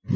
The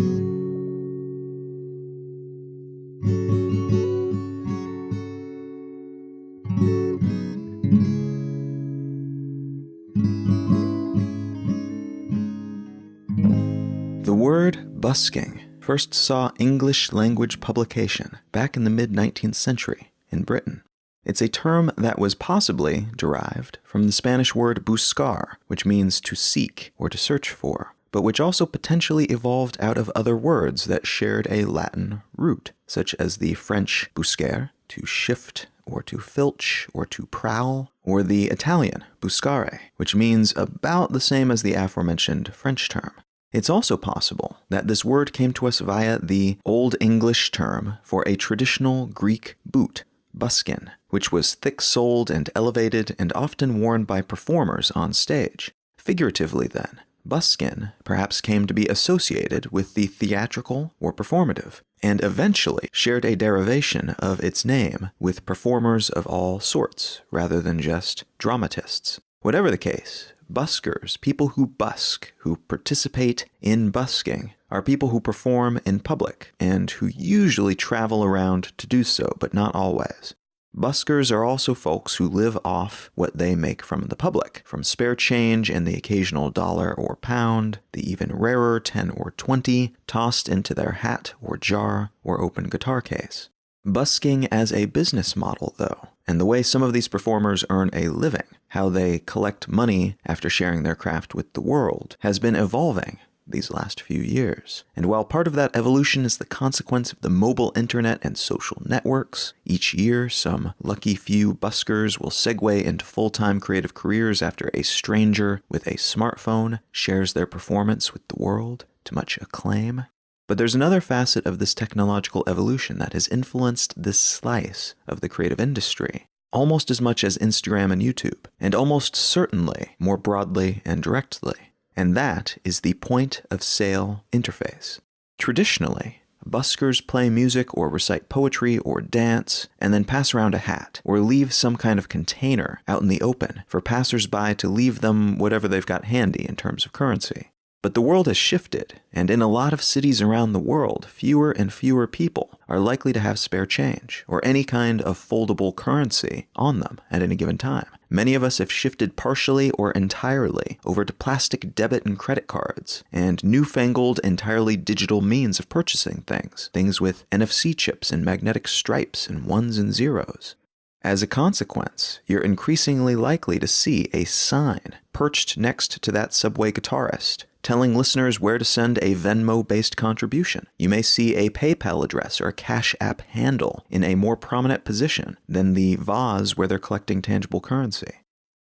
word busking first saw English language publication back in the mid-19th century in Britain. It's a term that was possibly derived from the Spanish word buscar, which means to seek or to search for, but which also potentially evolved out of other words that shared a Latin root, such as the French busquer, to shift or to filch or to prowl, or the Italian buscare, which means about the same as the aforementioned French term. It's also possible that this word came to us via the Old English term for a traditional Greek boot, buskin, which was thick-soled and elevated and often worn by performers on stage. Figuratively then, buskin perhaps came to be associated with the theatrical or performative, and eventually shared a derivation of its name with performers of all sorts, rather than just dramatists. Whatever the case, buskers, people who busk, who participate in busking, are people who perform in public, and who usually travel around to do so, but not always. Buskers are also folks who live off what they make from the public, from spare change and the occasional dollar or pound, the even rarer 10 or 20, tossed into their hat or jar or open guitar case. Busking as a business model, though, and the way some of these performers earn a living, how they collect money after sharing their craft with the world, has been evolving these last few years. And while part of that evolution is the consequence of the mobile internet and social networks, each year some lucky few buskers will segue into full-time creative careers after a stranger with a smartphone shares their performance with the world to much acclaim. But there's another facet of this technological evolution that has influenced this slice of the creative industry, almost as much as Instagram and YouTube, and almost certainly more broadly and directly. And that is the point-of-sale interface. Traditionally, buskers play music or recite poetry or dance, and then pass around a hat, or leave some kind of container out in the open for passers-by to leave them whatever they've got handy in terms of currency. But the world has shifted, and in a lot of cities around the world, fewer and fewer people are likely to have spare change, or any kind of foldable currency on them at any given time. Many of us have shifted partially or entirely over to plastic debit and credit cards, and newfangled entirely digital means of purchasing things with NFC chips and magnetic stripes and ones and zeros. As a consequence, you're increasingly likely to see a sign perched next to that subway guitarist, telling listeners where to send a Venmo-based contribution. You may see a PayPal address or a Cash App handle in a more prominent position than the vase where they're collecting tangible currency.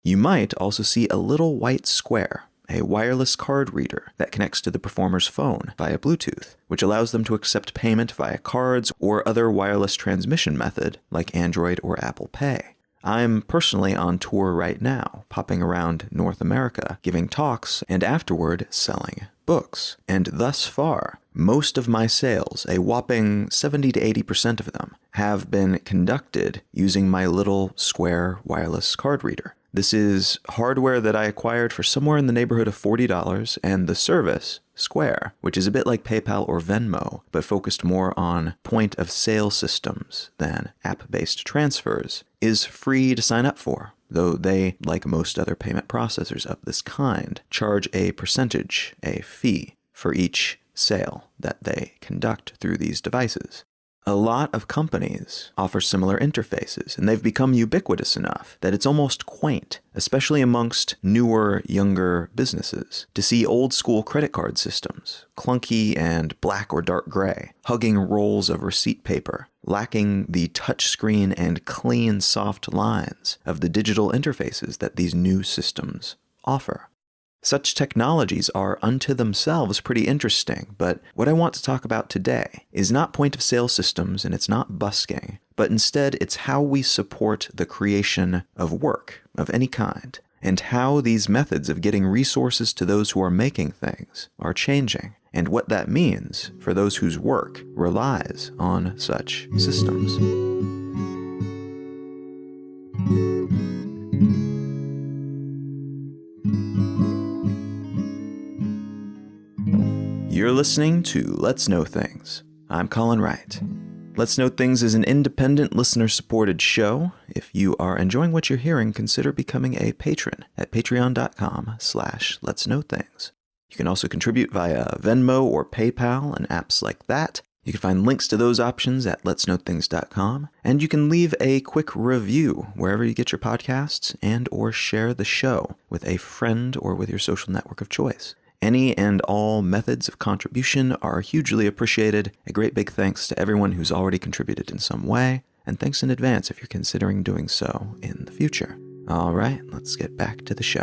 You might also see a little white square, a wireless card reader that connects to the performer's phone via Bluetooth, which allows them to accept payment via cards or other wireless transmission method like Android or Apple Pay. I'm personally on tour right now, popping around North America, giving talks, and afterward selling books. And thus far, most of my sales, a whopping 70 to 80% of them, have been conducted using my little square wireless card reader. This is hardware that I acquired for somewhere in the neighborhood of $40, and the service, Square, which is a bit like PayPal or Venmo, but focused more on point-of-sale systems than app-based transfers, is free to sign up for, though they, like most other payment processors of this kind, charge a percentage, a fee, for each sale that they conduct through these devices. A lot of companies offer similar interfaces, and they've become ubiquitous enough that it's almost quaint, especially amongst newer, younger businesses, to see old-school credit card systems, clunky and black or dark gray, hugging rolls of receipt paper, lacking the touchscreen and clean, soft lines of the digital interfaces that these new systems offer. Such technologies are unto themselves pretty interesting, but what I want to talk about today is not point-of-sale systems and it's not busking, but instead it's how we support the creation of work of any kind, and how these methods of getting resources to those who are making things are changing, and what that means for those whose work relies on such systems. You're You're listening to Let's Know Things. I'm Colin Wright. Let's Know Things is an independent, listener-supported show. If you are enjoying what you're hearing, consider becoming a patron at patreon.com/letsknowthings. You can also contribute via Venmo or PayPal and apps like that. You can find links to those options at letsknowthings.com, and you can leave a quick review wherever you get your podcasts and or share the show with a friend or with your social network of choice. Any and all methods of contribution are hugely appreciated. A great big thanks to everyone who's already contributed in some way, and thanks in advance if you're considering doing so in the future. All right, let's get back to the show.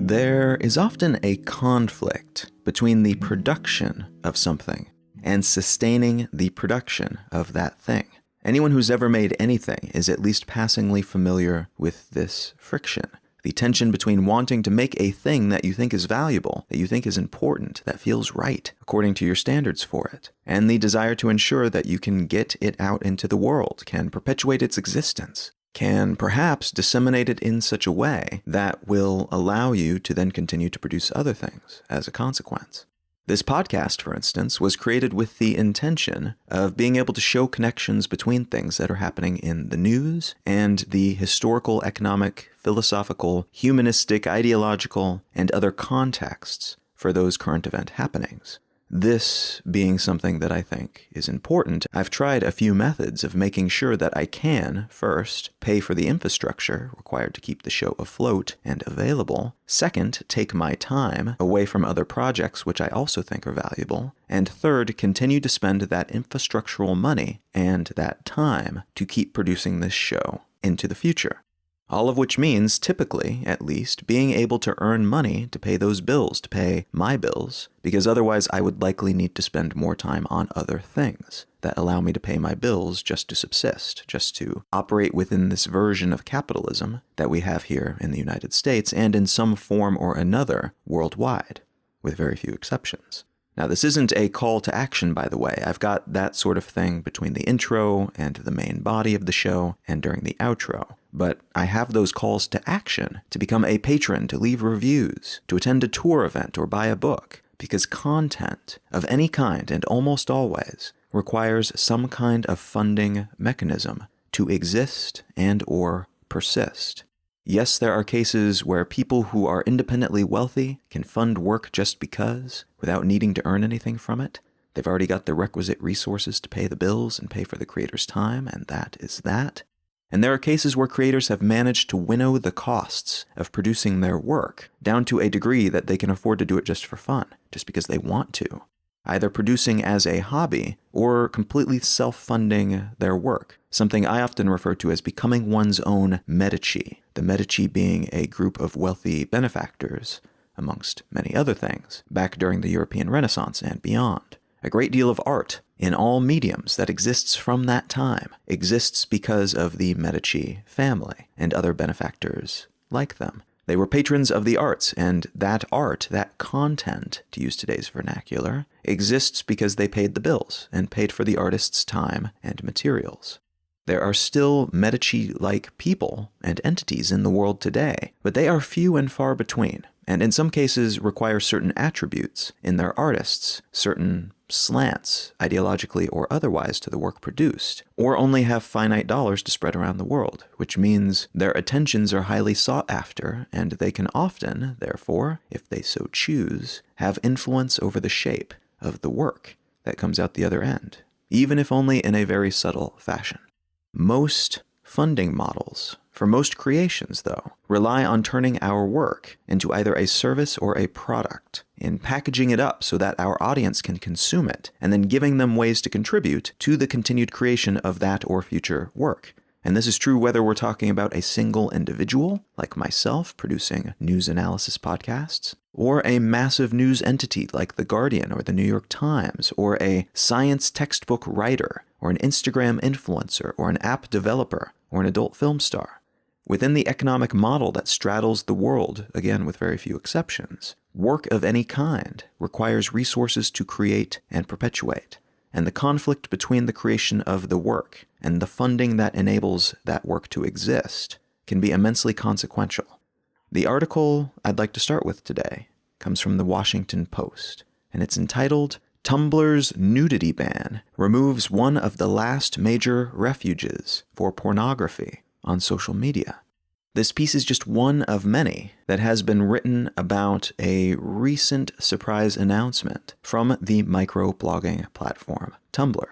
There is often a conflict between the production of something and sustaining the production of that thing. Anyone who's ever made anything is at least passingly familiar with this friction. The tension between wanting to make a thing that you think is valuable, that you think is important, that feels right according to your standards for it, and the desire to ensure that you can get it out into the world, can perpetuate its existence, can perhaps disseminate it in such a way that will allow you to then continue to produce other things as a consequence. This podcast, for instance, was created with the intention of being able to show connections between things that are happening in the news and the historical, economic, philosophical, humanistic, ideological, and other contexts for those current event happenings. This being something that I think is important, I've tried a few methods of making sure that I can, first, pay for the infrastructure required to keep the show afloat and available, second, take my time away from other projects which I also think are valuable, and third, continue to spend that infrastructural money and that time to keep producing this show into the future. All of which means, typically, at least, being able to earn money to pay those bills, to pay my bills, because otherwise I would likely need to spend more time on other things that allow me to pay my bills just to subsist, just to operate within this version of capitalism that we have here in the United States and in some form or another worldwide, with very few exceptions. Now, this isn't a call to action, by the way. I've got that sort of thing between the intro and the main body of the show and during the outro. But I have those calls to action, to become a patron, to leave reviews, to attend a tour event or buy a book, because content of any kind, and almost always, requires some kind of funding mechanism to exist and or persist. Yes, there are cases where people who are independently wealthy can fund work just because, without needing to earn anything from it. They've already got the requisite resources to pay the bills and pay for the creator's time, and that is that. And there are cases where creators have managed to winnow the costs of producing their work down to a degree that they can afford to do it just for fun, just because they want to, either producing as a hobby or completely self-funding their work, something I often refer to as becoming one's own Medici, the Medici being a group of wealthy benefactors, amongst many other things, back during the European Renaissance and beyond. A great deal of art in all mediums that exists from that time exists because of the Medici family and other benefactors like them. They were patrons of the arts, and that art, that content, to use today's vernacular, exists because they paid the bills and paid for the artist's time and materials. There are still Medici-like people and entities in the world today, but they are few and far between, and in some cases require certain attributes in their artists, certain slants, ideologically or otherwise, to the work produced, or only have finite dollars to spread around the world, which means their attentions are highly sought after, and they can often, therefore, if they so choose, have influence over the shape of the work that comes out the other end, even if only in a very subtle fashion. Most funding models for most creations, though, rely on turning our work into either a service or a product, in packaging it up so that our audience can consume it, and then giving them ways to contribute to the continued creation of that or future work. And this is true whether we're talking about a single individual, like myself, producing news analysis podcasts, or a massive news entity like The Guardian or The New York Times, or a science textbook writer, or an Instagram influencer, or an app developer, or an adult film star. Within the economic model that straddles the world, again with very few exceptions, work of any kind requires resources to create and perpetuate. and the conflict between the creation of the work and the funding that enables that work to exist can be immensely consequential. The article I'd like to start with today comes from the Washington Post, and it's entitled, "Tumblr's Nudity Ban Removes One of the Last Major Refuges for Pornography on Social Media." This piece is just one of many that has been written about a recent surprise announcement from the microblogging platform Tumblr.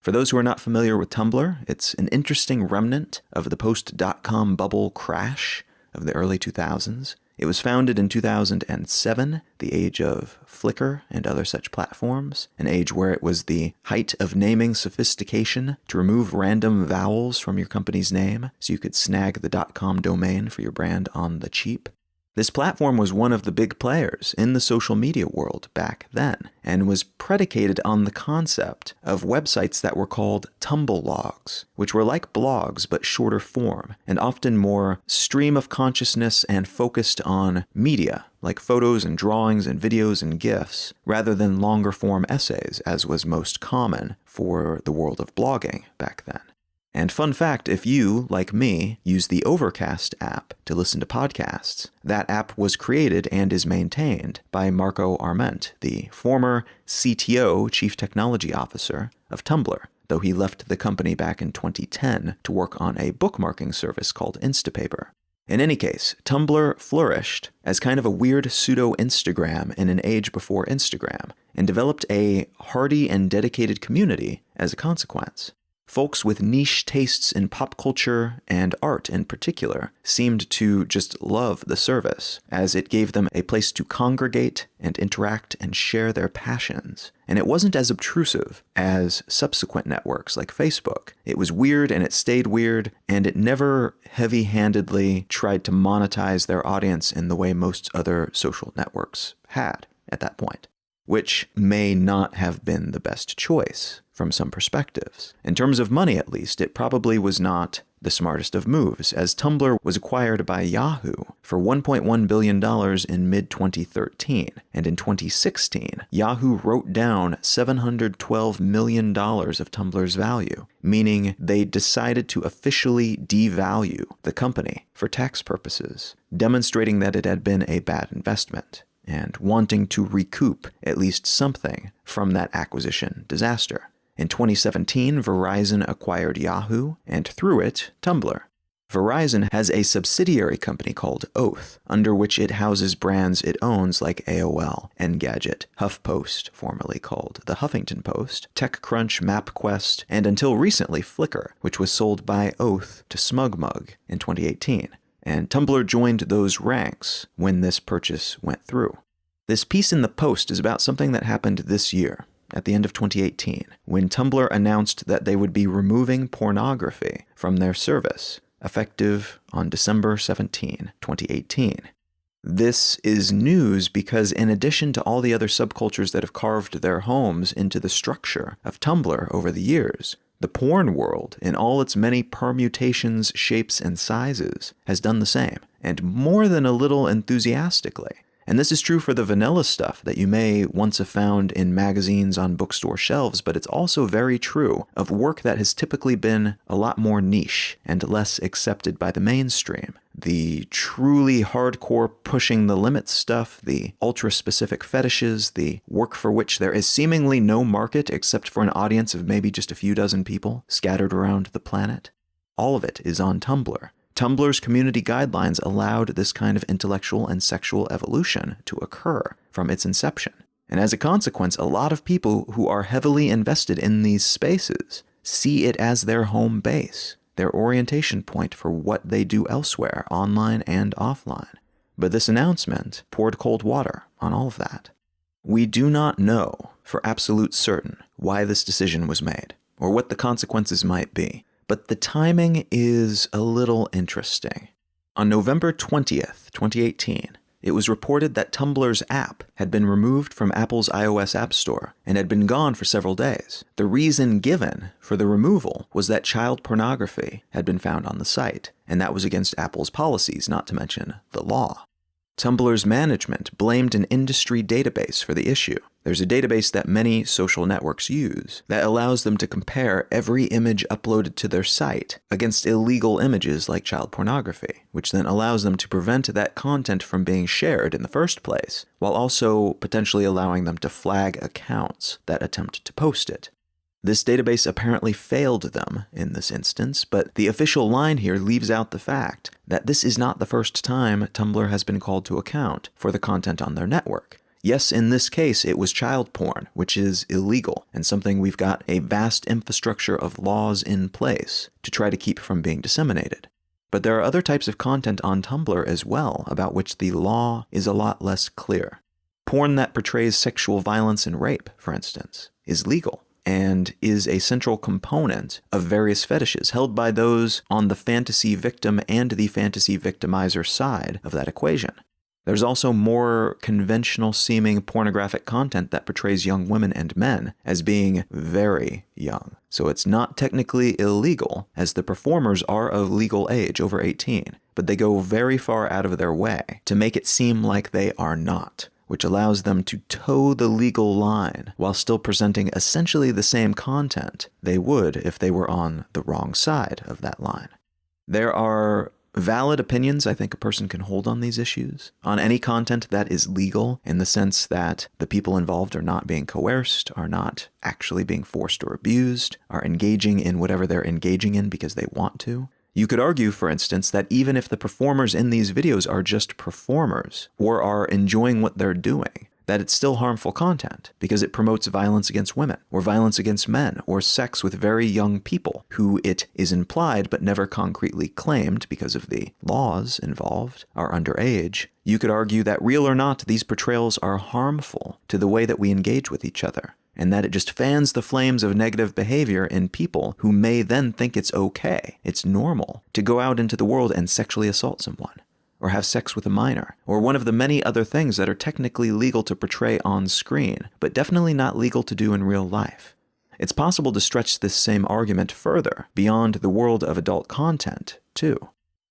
For those who are not familiar with Tumblr, it's an interesting remnant of the post-dot-com bubble crash of the early 2000s. It was founded in 2007, the age of Flickr and other such platforms, an age where it was the height of naming sophistication to remove random vowels from your company's name so you could snag the .com domain for your brand on the cheap. This platform was one of the big players in the social media world back then, and was predicated on the concept of websites that were called Tumbllogs, which were like blogs but shorter form, and often more stream of consciousness and focused on media, like photos and drawings and videos and GIFs, rather than longer form essays, as was most common for the world of blogging back then. And fun fact, if you, like me, use the Overcast app to listen to podcasts, that app was created and is maintained by Marco Arment, the former CTO, Chief Technology Officer, of Tumblr, though he left the company back in 2010 to work on a bookmarking service called Instapaper. In any case, Tumblr flourished as kind of a weird pseudo-Instagram in an age before Instagram, and developed a hardy and dedicated community as a consequence. Folks with niche tastes in pop culture and art in particular seemed to just love the service, as it gave them a place to congregate and interact and share their passions. And it wasn't as obtrusive as subsequent networks like Facebook. It was weird and it stayed weird, and it never heavy-handedly tried to monetize their audience in the way most other social networks had at that point, which may not have been the best choice from some perspectives. In terms of money, at least, it probably was not the smartest of moves, as Tumblr was acquired by Yahoo for $1.1 billion in mid-2013, and in 2016, Yahoo wrote down $712 million of Tumblr's value, meaning they decided to officially devalue the company for tax purposes, demonstrating that it had been a bad investment, and wanting to recoup at least something from that acquisition disaster. In 2017, Verizon acquired Yahoo, and through it, Tumblr. Verizon has a subsidiary company called Oath, under which it houses brands it owns like AOL, Engadget, HuffPost, formerly called The Huffington Post, TechCrunch, MapQuest, and until recently Flickr, which was sold by Oath to SmugMug in 2018. And Tumblr joined those ranks when this purchase went through. This piece in the Post is about something that happened this year, at the end of 2018, when Tumblr announced that they would be removing pornography from their service, effective on December 17, 2018. This is news because in addition to all the other subcultures that have carved their homes into the structure of Tumblr over the years, the porn world, in all its many permutations, shapes, and sizes, has done the same, and more than a little enthusiastically. And this is true for the vanilla stuff that you may once have found in magazines on bookstore shelves, but it's also very true of work that has typically been a lot more niche and less accepted by the mainstream. The truly hardcore pushing the limits stuff, the ultra-specific fetishes, the work for which there is seemingly no market except for an audience of maybe just a few dozen people scattered around the planet. All of it is on Tumblr. Tumblr's community guidelines allowed this kind of intellectual and sexual evolution to occur from its inception. And as a consequence, a lot of people who are heavily invested in these spaces see it as their home base, their orientation point for what they do elsewhere, online and offline. But this announcement poured cold water on all of that. We do not know for absolute certain why this decision was made, or what the consequences might be. But the timing is a little interesting. On November 20th, 2018, it was reported that Tumblr's app had been removed from Apple's iOS App Store and had been gone for several days. The reason given for the removal was that child pornography had been found on the site, and that was against Apple's policies, not to mention the law. Tumblr's management blamed an industry database for the issue. There's a database that many social networks use that allows them to compare every image uploaded to their site against illegal images like child pornography, which then allows them to prevent that content from being shared in the first place, while also potentially allowing them to flag accounts that attempt to post it. This database apparently failed them in this instance, but the official line here leaves out the fact that this is not the first time Tumblr has been called to account for the content on their network. Yes, in this case, it was child porn, which is illegal, and something we've got a vast infrastructure of laws in place to try to keep from being disseminated. But there are other types of content on Tumblr as well, about which the law is a lot less clear. Porn that portrays sexual violence and rape, for instance, is legal, and is a central component of various fetishes held by those on the fantasy victim and the fantasy victimizer side of that equation. There's also more conventional-seeming pornographic content that portrays young women and men as being very young. So it's not technically illegal, as the performers are of legal age, over 18, but they go very far out of their way to make it seem like they are not, which allows them to toe the legal line while still presenting essentially the same content they would if they were on the wrong side of that line. There are valid opinions I think a person can hold on these issues, on any content that is legal in the sense that the people involved are not being coerced, are not actually being forced or abused, are engaging in whatever they're engaging in because they want to. You could argue, for instance, that even if the performers in these videos are just performers or are enjoying what they're doing, that it's still harmful content because it promotes violence against women or violence against men or sex with very young people who, it is implied but never concretely claimed because of the laws involved, are underage. You could argue that real or not, these portrayals are harmful to the way that we engage with each other, and that it just fans the flames of negative behavior in people who may then think it's okay, it's normal, to go out into the world and sexually assault someone, or have sex with a minor, or one of the many other things that are technically legal to portray on screen, but definitely not legal to do in real life. It's possible to stretch this same argument further beyond the world of adult content, too.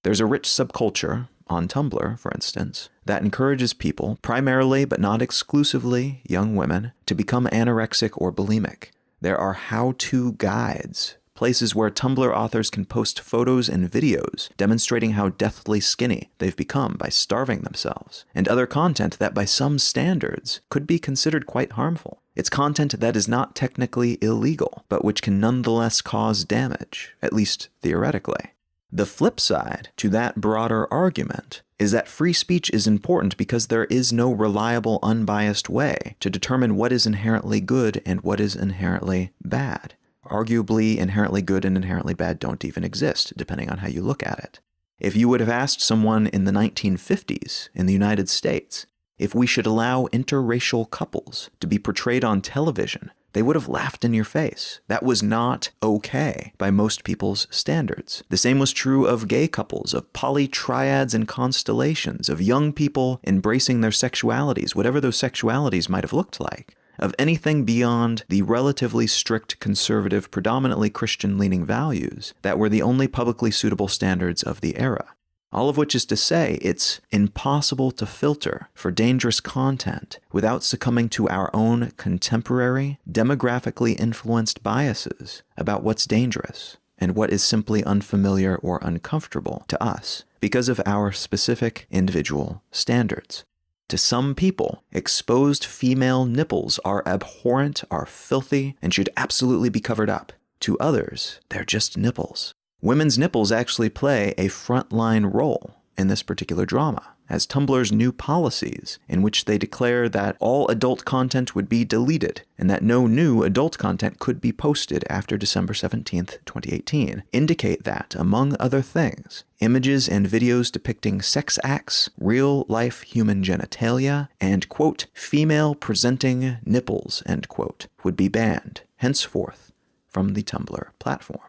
There's a rich subculture, on Tumblr, for instance, that encourages people, primarily but not exclusively young women, to become anorexic or bulimic. There are how-to guides, places where Tumblr authors can post photos and videos demonstrating how deathly skinny they've become by starving themselves, and other content that by some standards could be considered quite harmful. It's content that is not technically illegal, but which can nonetheless cause damage, at least theoretically. The flip side to that broader argument is that free speech is important because there is no reliable, unbiased way to determine what is inherently good and what is inherently bad. Arguably, inherently good and inherently bad don't even exist, depending on how you look at it. If you would have asked someone in the 1950s in the United States if we should allow interracial couples to be portrayed on television, they would have laughed in your face. That was not okay by most people's standards. The same was true of gay couples, of polytriads and constellations, of young people embracing their sexualities, whatever those sexualities might have looked like, of anything beyond the relatively strict conservative, predominantly Christian-leaning values that were the only publicly suitable standards of the era. All of which is to say, it's impossible to filter for dangerous content without succumbing to our own contemporary, demographically influenced biases about what's dangerous and what is simply unfamiliar or uncomfortable to us because of our specific individual standards. To some people, exposed female nipples are abhorrent, are filthy, and should absolutely be covered up. To others, they're just nipples. Women's nipples actually play a frontline role in this particular drama, as Tumblr's new policies, in which they declare that all adult content would be deleted and that no new adult content could be posted after December 17th, 2018, indicate that, among other things, images and videos depicting sex acts, real-life human genitalia, and, quote, female-presenting nipples, end quote, would be banned, henceforth, from the Tumblr platform.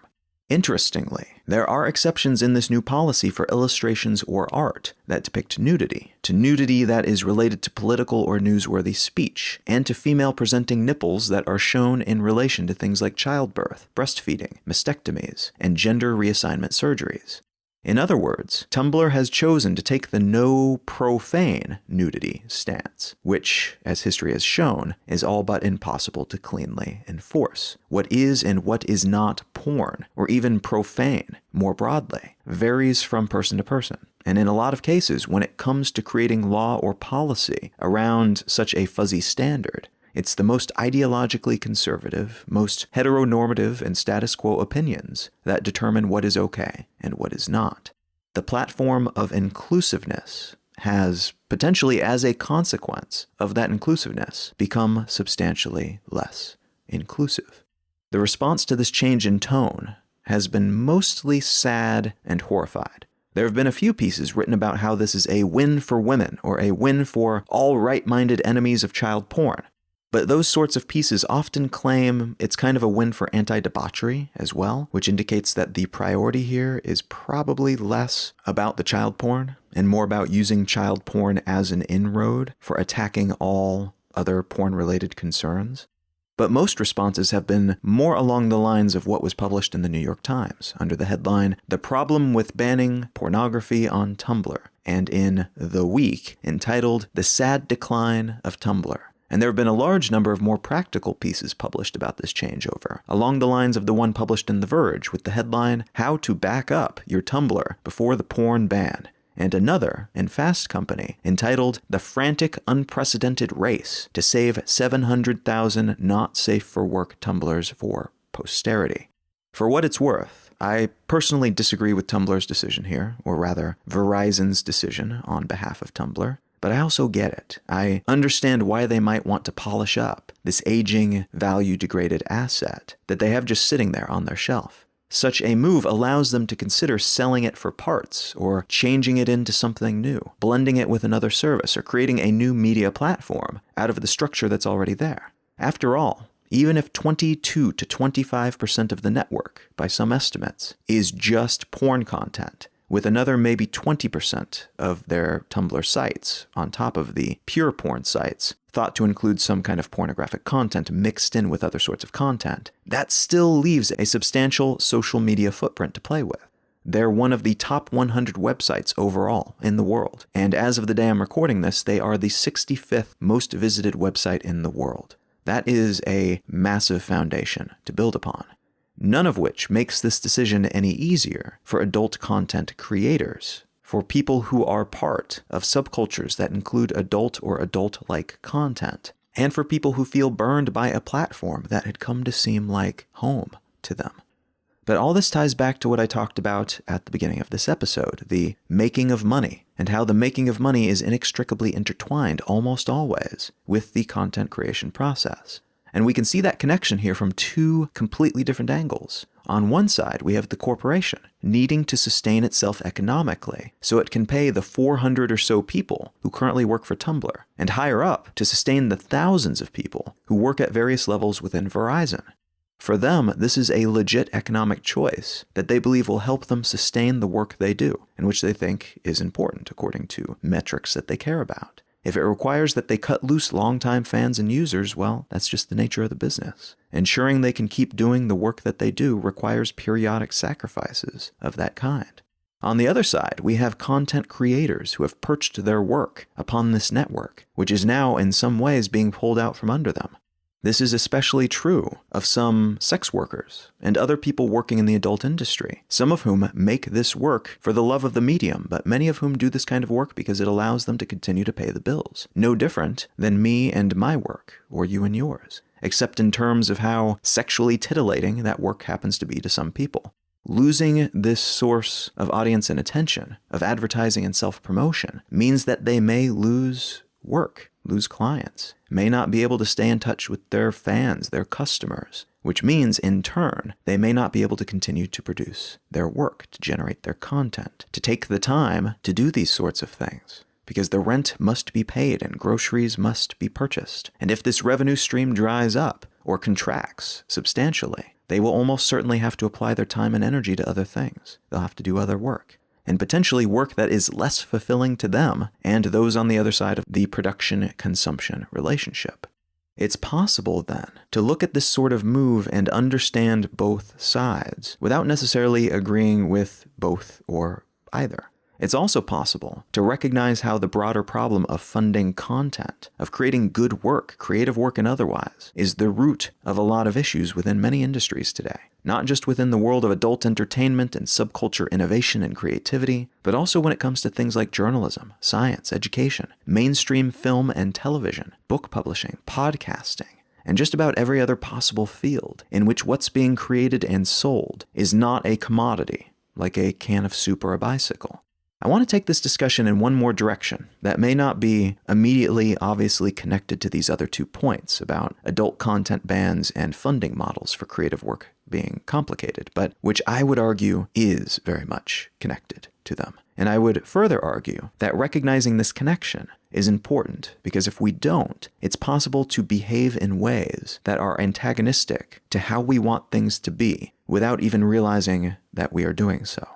Interestingly, there are exceptions in this new policy for illustrations or art that depict nudity, to nudity that is related to political or newsworthy speech, and to female-presenting nipples that are shown in relation to things like childbirth, breastfeeding, mastectomies, and gender reassignment surgeries. In other words, Tumblr has chosen to take the no profane nudity stance, which, as history has shown, is all but impossible to cleanly enforce. What is and what is not porn, or even profane, more broadly, varies from person to person. And in a lot of cases, when it comes to creating law or policy around such a fuzzy standard, it's the most ideologically conservative, most heteronormative and status quo opinions that determine what is okay and what is not. The platform of inclusiveness has, potentially as a consequence of that inclusiveness, become substantially less inclusive. The response to this change in tone has been mostly sad and horrified. There have been a few pieces written about how this is a win for women or a win for all right-minded enemies of child porn. But those sorts of pieces often claim it's kind of a win for anti-debauchery as well, which indicates that the priority here is probably less about the child porn and more about using child porn as an inroad for attacking all other porn-related concerns. But most responses have been more along the lines of what was published in the New York Times under the headline, "The Problem with Banning Pornography on Tumblr," and in The Week entitled, "The Sad Decline of Tumblr." And there have been a large number of more practical pieces published about this changeover, along the lines of the one published in The Verge with the headline, "How to Back Up Your Tumblr Before the Porn Ban," and another in Fast Company entitled, "The Frantic Unprecedented Race to Save 700,000 Not Safe for Work Tumblrs for Posterity." For what it's worth, I personally disagree with Tumblr's decision here, or rather, Verizon's decision on behalf of Tumblr. But I also get it. I understand why they might want to polish up this aging, value-degraded asset that they have just sitting there on their shelf. Such a move allows them to consider selling it for parts, or changing it into something new, blending it with another service, or creating a new media platform out of the structure that's already there. After all, even if 22 to 25% of the network, by some estimates, is just porn content, with another maybe 20% of their Tumblr sites on top of the pure porn sites thought to include some kind of pornographic content mixed in with other sorts of content, that still leaves a substantial social media footprint to play with. They're one of the top 100 websites overall in the world, and as of the day I'm recording this, they are the 65th most visited website in the world. That is a massive foundation to build upon. None of which makes this decision any easier for adult content creators, for people who are part of subcultures that include adult or adult-like content, and for people who feel burned by a platform that had come to seem like home to them. But all this ties back to what I talked about at the beginning of this episode, the making of money, and how the making of money is inextricably intertwined almost always with the content creation process. And we can see that connection here from two completely different angles. On one side, we have the corporation needing to sustain itself economically, so it can pay the 400 or so people who currently work for Tumblr, and higher up to sustain the thousands of people who work at various levels within Verizon. For them, this is a legit economic choice that they believe will help them sustain the work they do, and which they think is important according to metrics that they care about. If it requires that they cut loose longtime fans and users, well, that's just the nature of the business. Ensuring they can keep doing the work that they do requires periodic sacrifices of that kind. On the other side, we have content creators who have perched their work upon this network, which is now in some ways being pulled out from under them. This is especially true of some sex workers and other people working in the adult industry, some of whom make this work for the love of the medium, but many of whom do this kind of work because it allows them to continue to pay the bills. No different than me and my work, or you and yours, except in terms of how sexually titillating that work happens to be to some people. Losing this source of audience and attention, of advertising and self-promotion, means that they may lose work, lose clients, may not be able to stay in touch with their fans, their customers, which means, in turn, they may not be able to continue to produce their work, to generate their content, to take the time to do these sorts of things, because the rent must be paid and groceries must be purchased. And if this revenue stream dries up or contracts substantially, they will almost certainly have to apply their time and energy to other things. They'll have to do other work, and potentially work that is less fulfilling to them and those on the other side of the production-consumption relationship. It's possible, then, to look at this sort of move and understand both sides without necessarily agreeing with both or either. It's also possible to recognize how the broader problem of funding content, of creating good work, creative work and otherwise, is the root of a lot of issues within many industries today. Not just within the world of adult entertainment and subculture innovation and creativity, but also when it comes to things like journalism, science, education, mainstream film and television, book publishing, podcasting, and just about every other possible field in which what's being created and sold is not a commodity, like a can of soup or a bicycle. I want to take this discussion in one more direction that may not be immediately obviously connected to these other 2 points about adult content bans and funding models for creative work being complicated, but which I would argue is very much connected to them. And I would further argue that recognizing this connection is important because if we don't, it's possible to behave in ways that are antagonistic to how we want things to be without even realizing that we are doing so.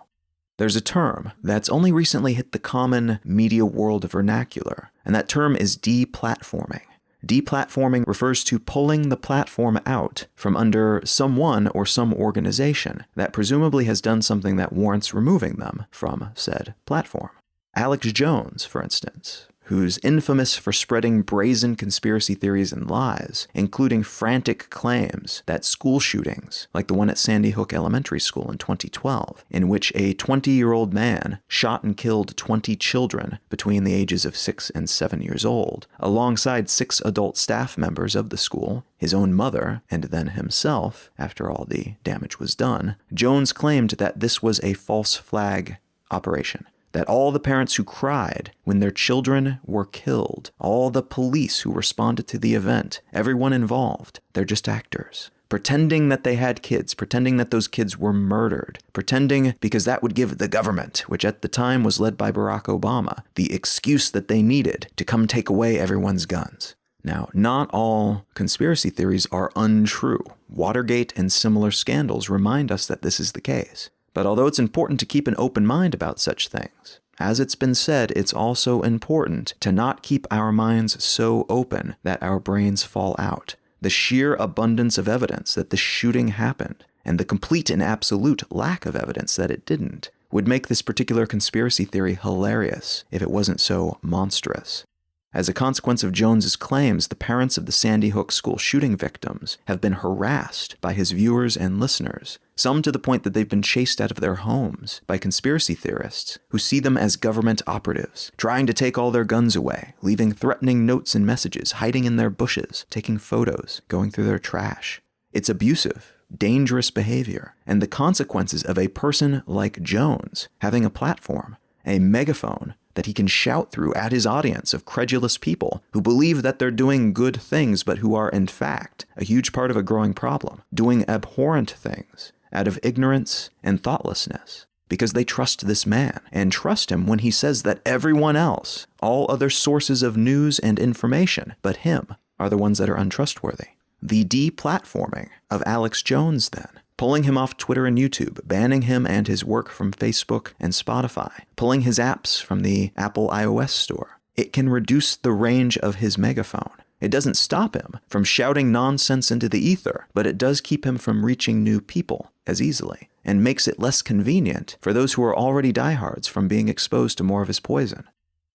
There's a term that's only recently hit the common media world vernacular, and that term is deplatforming. Deplatforming refers to pulling the platform out from under someone or some organization that presumably has done something that warrants removing them from said platform. Alex Jones, for instance, who's infamous for spreading brazen conspiracy theories and lies, including frantic claims that school shootings, like the one at Sandy Hook Elementary School in 2012, in which a 20-year-old man shot and killed 20 children between the ages of 6 and 7 years old, alongside 6 adult staff members of the school, his own mother, and then himself, after all the damage was done. Jones claimed that this was a false flag operation. That all the parents who cried when their children were killed, all the police who responded to the event, everyone involved, they're just actors. Pretending that they had kids, pretending that those kids were murdered, pretending because that would give the government, which at the time was led by Barack Obama, the excuse that they needed to come take away everyone's guns. Now, not all conspiracy theories are untrue. Watergate and similar scandals remind us that this is the case. But although it's important to keep an open mind about such things, as it's been said, it's also important to not keep our minds so open that our brains fall out. The sheer abundance of evidence that the shooting happened, and the complete and absolute lack of evidence that it didn't, would make this particular conspiracy theory hilarious if it wasn't so monstrous. As a consequence of Jones's claims, the parents of the Sandy Hook school shooting victims have been harassed by his viewers and listeners, some to the point that they've been chased out of their homes by conspiracy theorists who see them as government operatives, trying to take all their guns away, leaving threatening notes and messages, hiding in their bushes, taking photos, going through their trash. It's abusive, dangerous behavior, and the consequences of a person like Jones having a platform, a megaphone, that he can shout through at his audience of credulous people who believe that they're doing good things but who are in fact a huge part of a growing problem, doing abhorrent things out of ignorance and thoughtlessness because they trust this man and trust him when he says that everyone else, all other sources of news and information but him, are the ones that are untrustworthy. The deplatforming of Alex Jones then, pulling him off Twitter and YouTube, banning him and his work from Facebook and Spotify, pulling his apps from the Apple iOS store. It can reduce the range of his megaphone. It doesn't stop him from shouting nonsense into the ether, but it does keep him from reaching new people as easily, and makes it less convenient for those who are already diehards from being exposed to more of his poison.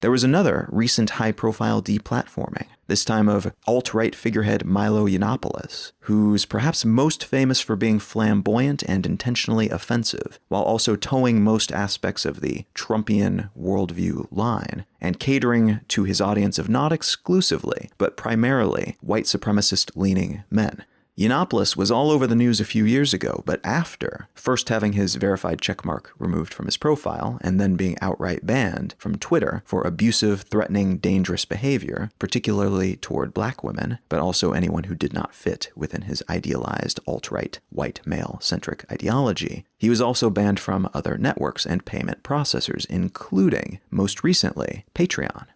There was another recent high-profile deplatforming, this time of alt-right figurehead Milo Yiannopoulos, who's perhaps most famous for being flamboyant and intentionally offensive, while also towing most aspects of the Trumpian worldview line, and catering to his audience of not exclusively, but primarily white supremacist-leaning men. Yiannopoulos was all over the news a few years ago, but after first having his verified checkmark removed from his profile and then being outright banned from Twitter for abusive, threatening, dangerous behavior, particularly toward black women, but also anyone who did not fit within his idealized alt-right, white male-centric ideology, he was also banned from other networks and payment processors, including, most recently, Patreon.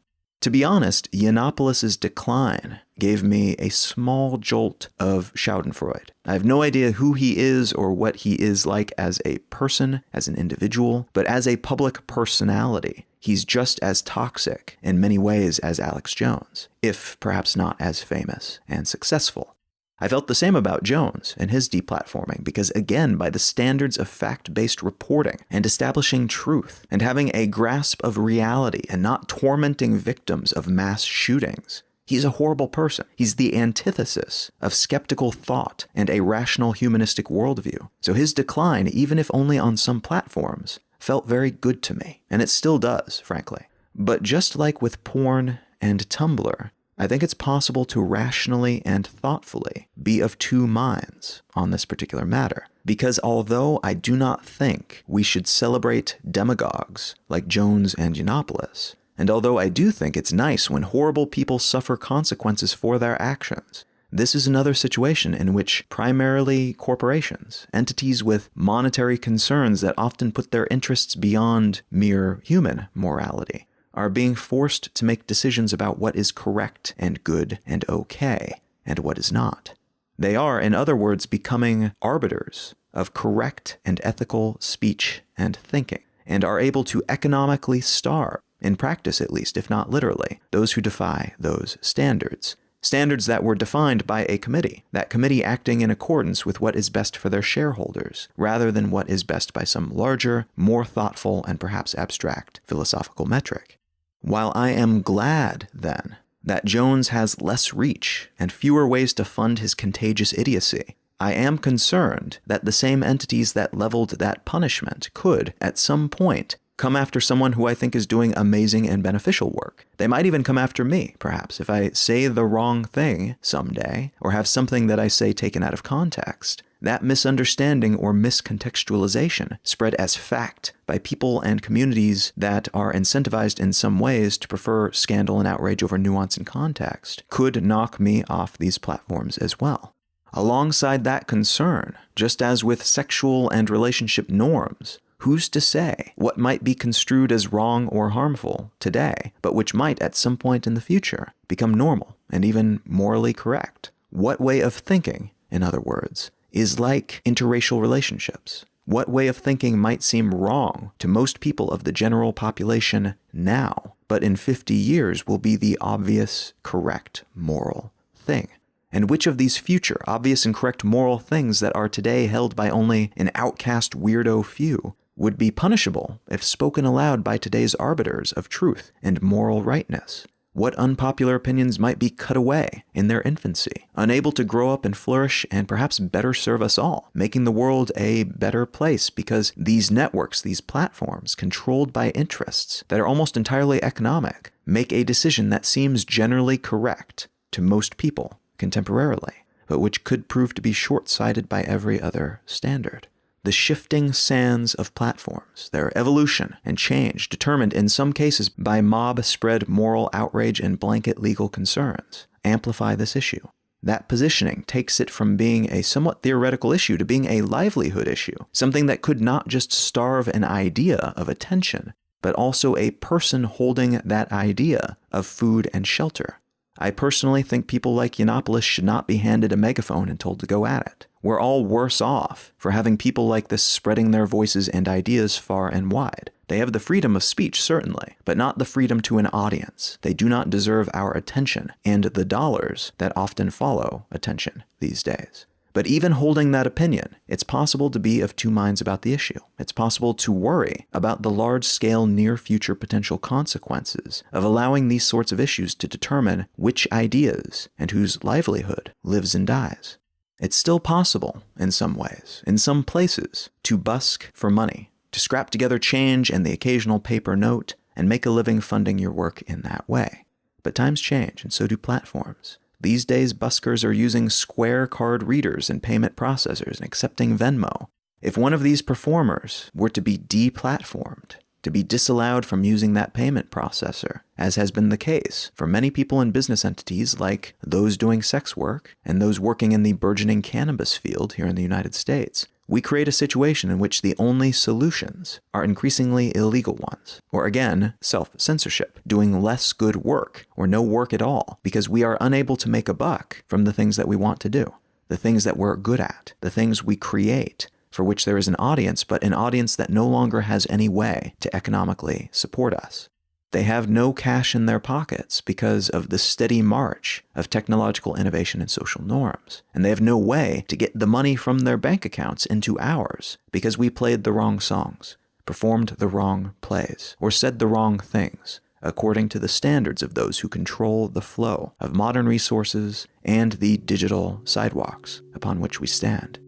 To be honest, Yiannopoulos' decline gave me a small jolt of schadenfreude. I have no idea who he is or what he is like as a person, as an individual, but as a public personality, he's just as toxic in many ways as Alex Jones, if perhaps not as famous and successful. I felt the same about Jones and his deplatforming because, again, by the standards of fact-based reporting and establishing truth and having a grasp of reality and not tormenting victims of mass shootings, he's a horrible person. He's the antithesis of skeptical thought and a rational humanistic worldview. So his decline, even if only on some platforms, felt very good to me. And it still does, frankly. But just like with porn and Tumblr, I think it's possible to rationally and thoughtfully be of two minds on this particular matter. Because although I do not think we should celebrate demagogues like Jones and Yiannopoulos, and although I do think it's nice when horrible people suffer consequences for their actions, this is another situation in which primarily corporations, entities with monetary concerns that often put their interests beyond mere human morality, are being forced to make decisions about what is correct and good and okay, and what is not. They are, in other words, becoming arbiters of correct and ethical speech and thinking, and are able to economically starve, in practice at least, if not literally, those who defy those standards. Standards that were defined by a committee, that committee acting in accordance with what is best for their shareholders, rather than what is best by some larger, more thoughtful, and perhaps abstract philosophical metric. While I am glad, then, that Jones has less reach and fewer ways to fund his contagious idiocy, I am concerned that the same entities that leveled that punishment could, at some point, come after someone who I think is doing amazing and beneficial work. They might even come after me, perhaps, if I say the wrong thing someday, or have something that I say taken out of context. That misunderstanding or miscontextualization spread as fact by people and communities that are incentivized in some ways to prefer scandal and outrage over nuance and context could knock me off these platforms as well. Alongside that concern, just as with sexual and relationship norms, who's to say what might be construed as wrong or harmful today, but which might at some point in the future become normal and even morally correct? What way of thinking, in other words, is like interracial relationships? What way of thinking might seem wrong to most people of the general population now, but in 50 years will be the obvious, correct, moral thing? And which of these future obvious and correct moral things that are today held by only an outcast weirdo few would be punishable if spoken aloud by today's arbiters of truth and moral rightness? What unpopular opinions might be cut away in their infancy, unable to grow up and flourish and perhaps better serve us all, making the world a better place because these networks, these platforms, controlled by interests that are almost entirely economic, make a decision that seems generally correct to most people contemporarily, but which could prove to be short-sighted by every other standard. The shifting sands of platforms, their evolution and change determined in some cases by mob-spread moral outrage and blanket legal concerns, amplify this issue. That positioning takes it from being a somewhat theoretical issue to being a livelihood issue, something that could not just starve an idea of attention, but also a person holding that idea of food and shelter. I personally think people like Yiannopoulos should not be handed a megaphone and told to go at it. We're all worse off for having people like this spreading their voices and ideas far and wide. They have the freedom of speech, certainly, but not the freedom to an audience. They do not deserve our attention and the dollars that often follow attention these days. But even holding that opinion, it's possible to be of two minds about the issue. It's possible to worry about the large-scale near-future potential consequences of allowing these sorts of issues to determine which ideas and whose livelihood lives and dies. It's still possible, in some ways, in some places, to busk for money, to scrap together change and the occasional paper note, and make a living funding your work in that way. But times change, and so do platforms. These days, buskers are using Square card readers and payment processors and accepting Venmo. If one of these performers were to be deplatformed, to be disallowed from using that payment processor, as has been the case for many people in business entities like those doing sex work and those working in the burgeoning cannabis field here in the United States, we create a situation in which the only solutions are increasingly illegal ones, or again, self-censorship, doing less good work or no work at all because we are unable to make a buck from the things that we want to do, the things that we're good at, the things we create, for which there is an audience, but an audience that no longer has any way to economically support us. They have no cash in their pockets because of the steady march of technological innovation and social norms. And they have no way to get the money from their bank accounts into ours because we played the wrong songs, performed the wrong plays, or said the wrong things, according to the standards of those who control the flow of modern resources and the digital sidewalks upon which we stand.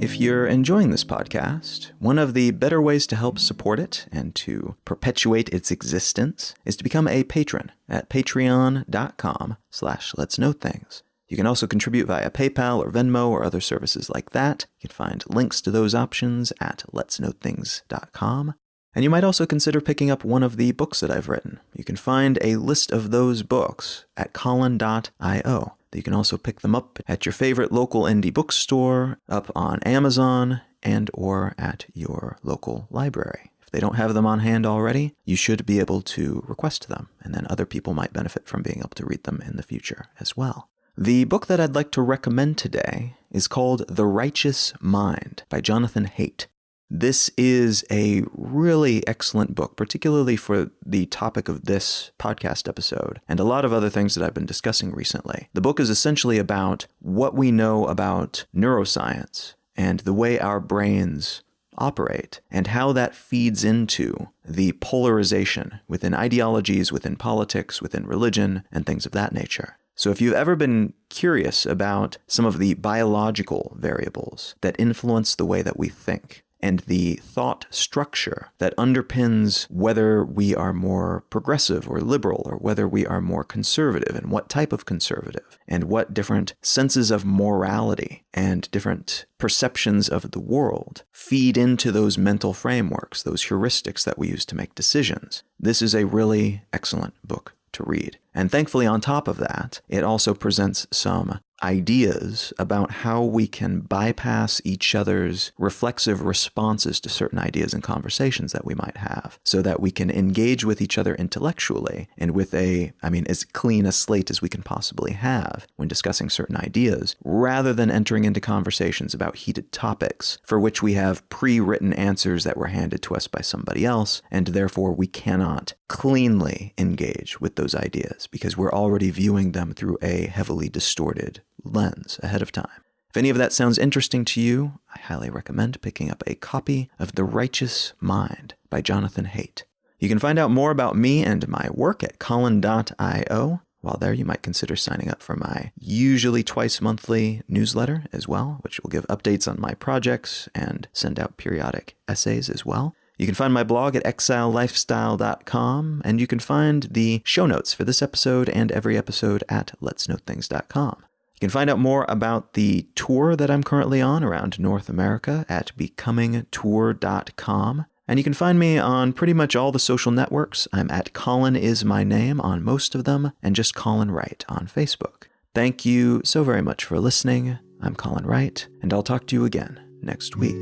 If you're enjoying this podcast, one of the better ways to help support it and to perpetuate its existence is to become a patron at patreon.com/letsknowthings. You can also contribute via PayPal or Venmo or other services like that. You can find links to those options at letsknowthings.com. And you might also consider picking up one of the books that I've written. You can find a list of those books at colin.io. You can also pick them up at your favorite local indie bookstore, up on Amazon, and or at your local library. If they don't have them on hand already, you should be able to request them, and then other people might benefit from being able to read them in the future as well. The book that I'd like to recommend today is called The Righteous Mind by Jonathan Haidt. This is a really excellent book, particularly for the topic of this podcast episode and a lot of other things that I've been discussing recently. The book is essentially about what we know about neuroscience and the way our brains operate and how that feeds into the polarization within ideologies, within politics, within religion, and things of that nature. So if you've ever been curious about some of the biological variables that influence the way that we think, and the thought structure that underpins whether we are more progressive or liberal, or whether we are more conservative, and what type of conservative, and what different senses of morality and different perceptions of the world feed into those mental frameworks, those heuristics that we use to make decisions. This is a really excellent book to read. And thankfully, on top of that, it also presents some ideas about how we can bypass each other's reflexive responses to certain ideas and conversations that we might have, so that we can engage with each other intellectually and with as clean a slate as we can possibly have when discussing certain ideas, rather than entering into conversations about heated topics for which we have pre-written answers that were handed to us by somebody else, and therefore we cannot cleanly engage with those ideas because we're already viewing them through a heavily distorted lens ahead of time. If any of that sounds interesting to you, I highly recommend picking up a copy of The Righteous Mind by Jonathan Haidt. You can find out more about me and my work at colin.io. While there, you might consider signing up for my usually twice monthly newsletter as well, which will give updates on my projects and send out periodic essays as well. You can find my blog at exilelifestyle.com, and you can find the show notes for this episode and every episode at letsknowthings.com. You can find out more about the tour that I'm currently on around North America at becomingtour.com. And you can find me on pretty much all the social networks. I'm at Colin is my name on most of them, and just Colin Wright on Facebook. Thank you so very much for listening. I'm Colin Wright, and I'll talk to you again next week.